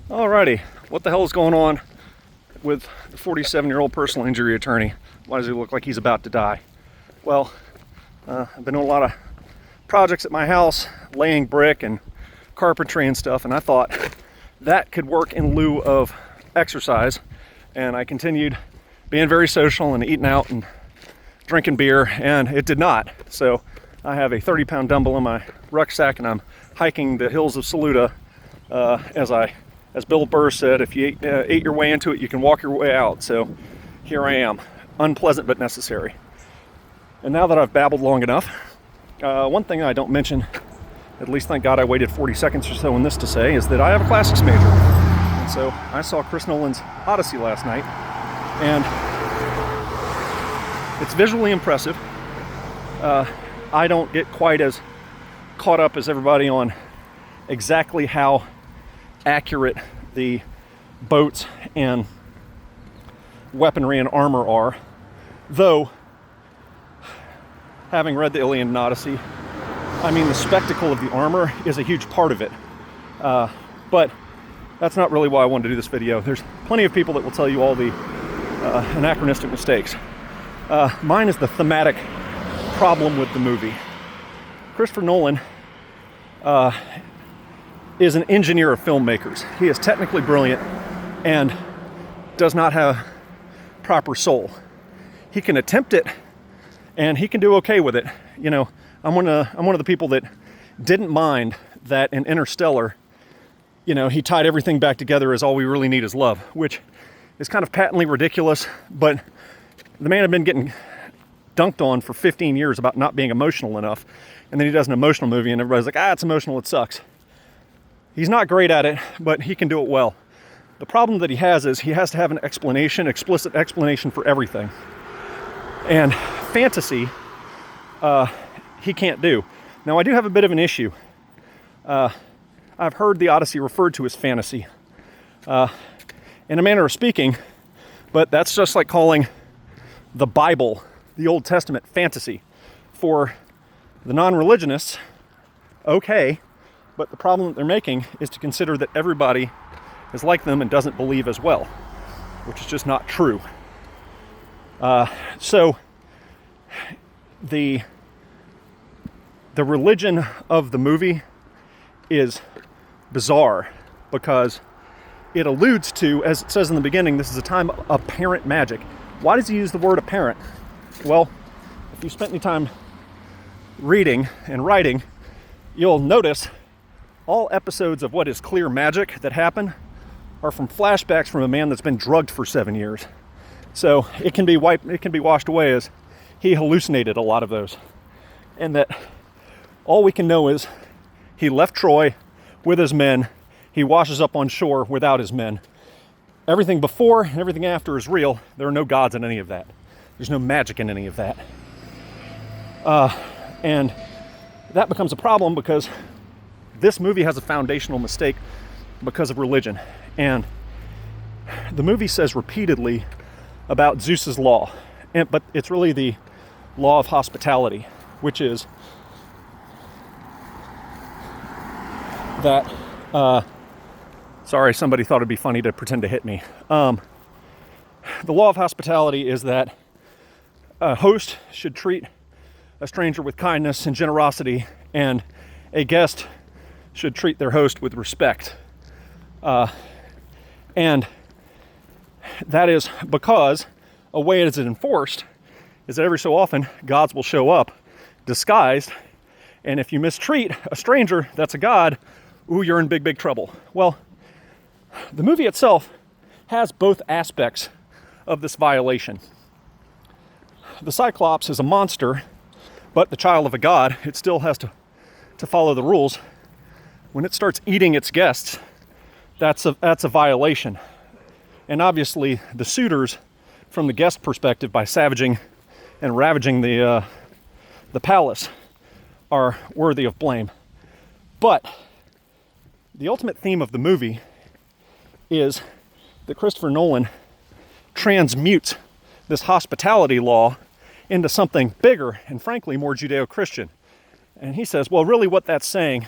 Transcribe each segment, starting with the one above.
Alrighty, what the hell is going on with the 47-year-old personal injury attorney? Why does he look like he's about to die? Well, I've been doing a lot of projects at my house, laying brick and carpentry and stuff, and I thought that could work in lieu of exercise. And I continued being very social and eating out and drinking beer, and it did not. So I have a 30-pound dumbbell in my rucksack, and I'm hiking the hills of Saluda. As Bill Burr said, if you ate your way into it, you can walk your way out. So here I am, unpleasant but necessary. And now that I've babbled long enough, one thing I don't mention, at least thank God I waited 40 seconds or so in this to say, is that I have a classics major. And so I saw Chris Nolan's Odyssey last night, and it's visually impressive. I don't get quite as caught up as everybody on exactly how accurate the boats and weaponry and armor are, though having read the Iliad and Odyssey, I mean, the spectacle of the armor is a huge part of it, but that's not really why I wanted to do this video. There's plenty of people that will tell you all the anachronistic mistakes. Mine is the thematic problem with the movie. Christopher Nolan is an engineer of filmmakers. He is technically brilliant and does not have proper soul. He can attempt it and he can do okay with it. You know, I'm one of the people that didn't mind that in Interstellar, you know, he tied everything back together as all we really need is love, which is kind of patently ridiculous, but the man had been getting dunked on for 15 years about not being emotional enough, and then he does an emotional movie and everybody's like, it's emotional, it sucks. He's not great at it, but he can do it well. The problem that he has is he has to have an explanation, explicit explanation for everything. And fantasy, he can't do. Now, I do have a bit of an issue. I've heard the Odyssey referred to as fantasy, in a manner of speaking, but that's just like calling the Bible, the Old Testament, fantasy. For the non-religionists, okay, but the problem that they're making is to consider that everybody is like them and doesn't believe as well, which is just not true. So the religion of the movie is bizarre because it alludes to, as it says in the beginning, this is a time of apparent magic. Why does he use the word apparent? Well, if you spent any time reading and writing, you'll notice all episodes of what is clear magic that happen are from flashbacks from a man that's been drugged for 7 years. So it can be washed away as he hallucinated a lot of those. And that all we can know is he left Troy with his men. He washes up on shore without his men. Everything before and everything after is real. There are no gods in any of that. There's no magic in any of that. And that becomes a problem because this movie has a foundational mistake because of religion. And the movie says repeatedly about Zeus's law, but it's really the law of hospitality, which is that, sorry, somebody thought it'd be funny to pretend to hit me. The law of hospitality is that a host should treat a stranger with kindness and generosity, and a guest should treat their host with respect. And that is because a way it is enforced is that every so often gods will show up disguised, and if you mistreat a stranger that's a god, you're in big trouble. Well, the movie itself has both aspects of this violation. The Cyclops is a monster, but the child of a god. It still has to follow the rules. When it starts eating its guests, that's a violation. And obviously, the suitors, from the guest perspective, by savaging and ravaging the palace, are worthy of blame. But the ultimate theme of the movie is that Christopher Nolan transmutes this hospitality law into something bigger and frankly more Judeo-Christian. And he says, well, really what that's saying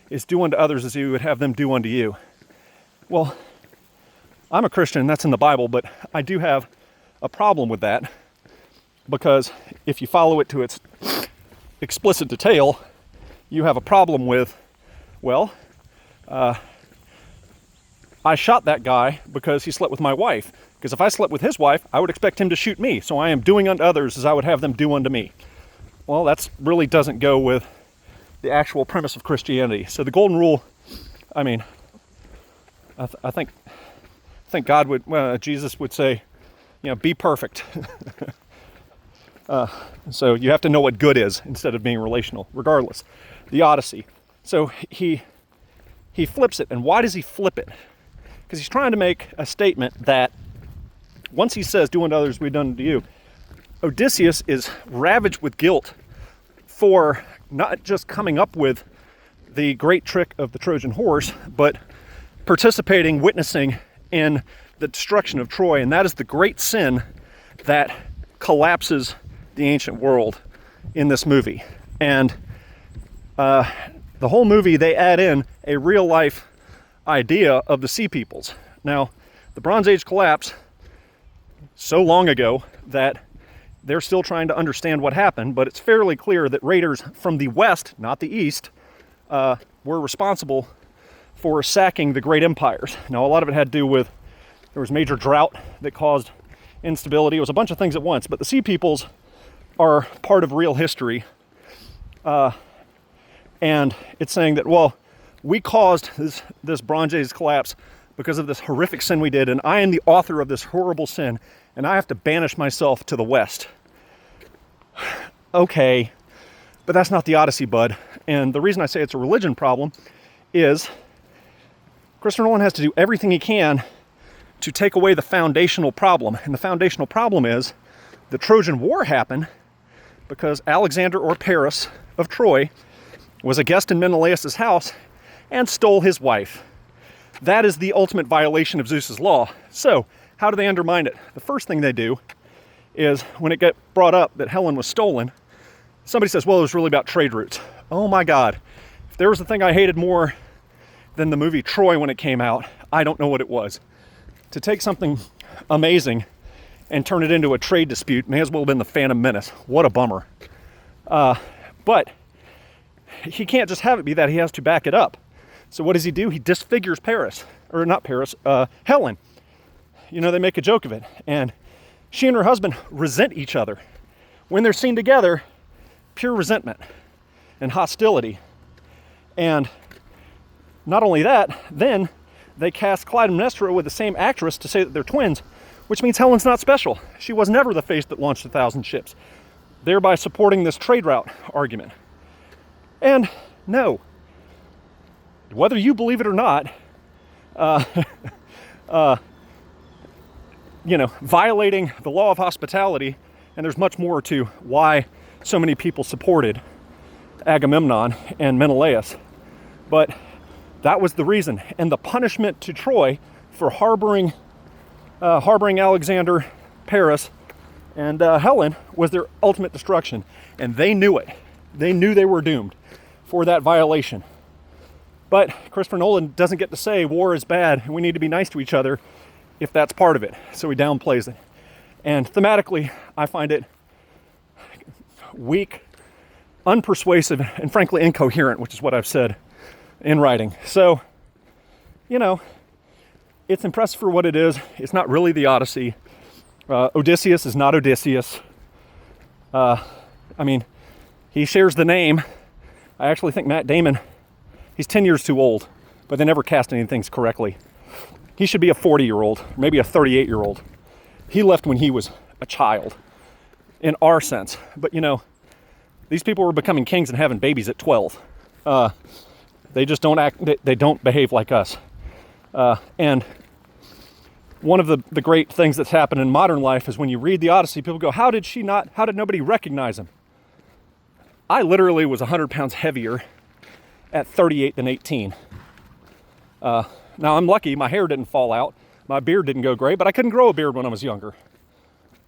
is do unto others as you would have them do unto you. Well, I'm a Christian, that's in the Bible, but I do have a problem with that, because if you follow it to its explicit detail, you have a problem with, well, I shot that guy because he slept with my wife. Because if I slept with his wife, I would expect him to shoot me. So I am doing unto others as I would have them do unto me. Well, that really doesn't go with the actual premise of Christianity. So the golden rule, I mean, I think God would, Jesus would say, be perfect. So you have to know what good is instead of being relational, regardless. The Odyssey. So he flips it. And why does he flip it? Because he's trying to make a statement that once he says, do unto others we've done to you, Odysseus is ravaged with guilt for not just coming up with the great trick of the Trojan horse, but participating, witnessing in the destruction of Troy. And that is the great sin that collapses the ancient world in this movie. And the whole movie, they add in a real life idea of the Sea Peoples. Now, the Bronze Age collapsed so long ago that they're still trying to understand what happened, but it's fairly clear that raiders from the west, not the east, were responsible for sacking the great empires. Now, a lot of it had to do with, there was major drought that caused instability. It was a bunch of things at once, but the Sea Peoples are part of real history. And it's saying that, well, we caused this Bronze Age collapse because of this horrific sin we did, and I am the author of this horrible sin, and I have to banish myself to the west. Okay, but that's not the Odyssey, bud. And the reason I say it's a religion problem is Christopher Nolan has to do everything he can to take away the foundational problem. And the foundational problem is the Trojan War happened because Alexander, or Paris of Troy, was a guest in Menelaus' house and stole his wife. That is the ultimate violation of Zeus's law. So, how do they undermine it? The first thing they do is, when it gets brought up that Helen was stolen, somebody says, well, it was really about trade routes. Oh my God. If there was a thing I hated more than the movie Troy when it came out, I don't know what it was. To take something amazing and turn it into a trade dispute may as well have been the Phantom Menace. What a bummer. But he can't just have it be that, he has to back it up. So what does he do? He disfigures Paris, or not Paris, Helen. They make a joke of it. And she and her husband resent each other. When they're seen together, pure resentment and hostility. And not only that, then they cast Clytemnestra with the same actress to say that they're twins, which means Helen's not special. She was never the face that launched 1,000 ships, thereby supporting this trade route argument. And no, whether you believe it or not, violating the law of hospitality, and there's much more to why so many people supported Agamemnon and Menelaus, but that was the reason. And the punishment to Troy for harboring Alexander, Paris, and Helen was their ultimate destruction. And they knew it. They knew they were doomed for that violation. But Christopher Nolan doesn't get to say war is bad and we need to be nice to each other if that's part of it. So he downplays it. And thematically, I find it weak, unpersuasive, and frankly incoherent, which is what I've said in writing. So, it's impressive for what it is. It's not really the Odyssey. Odysseus is not Odysseus. He shares the name. I actually think Matt Damon, he's 10 years too old, but they never cast any things correctly. He should be a 40-year-old, maybe a 38-year-old. He left when he was a child, in our sense. But, these people were becoming kings and having babies at 12. They just don't they don't behave like us. And one of the great things that's happened in modern life is when you read the Odyssey, people go, how did nobody recognize him? I literally was 100 pounds heavier at 38 than 18. Now I'm lucky my hair didn't fall out, my beard didn't go gray, but I couldn't grow a beard when I was younger.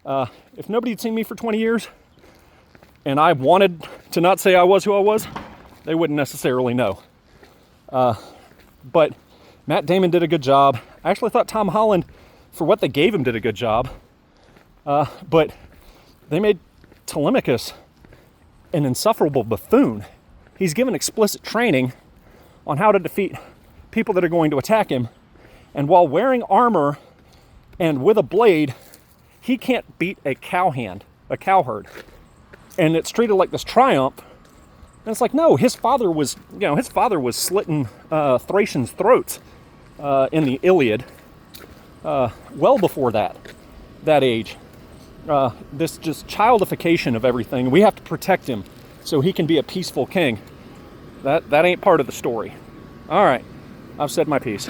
If nobody had seen me for 20 years and I wanted to not say I was who I was, they wouldn't necessarily know. But Matt Damon did a good job. I actually thought Tom Holland, for what they gave him, did a good job. But they made Telemachus an insufferable buffoon. He's given explicit training on how to defeat people that are going to attack him. And while wearing armor and with a blade, he can't beat a cowherd. And it's treated like this triumph. And it's like, no, his father was slitting Thracians' throats in the Iliad well before that age. This just childification of everything. We have to protect him so he can be a peaceful king. That ain't part of the story. All right, I've said my piece.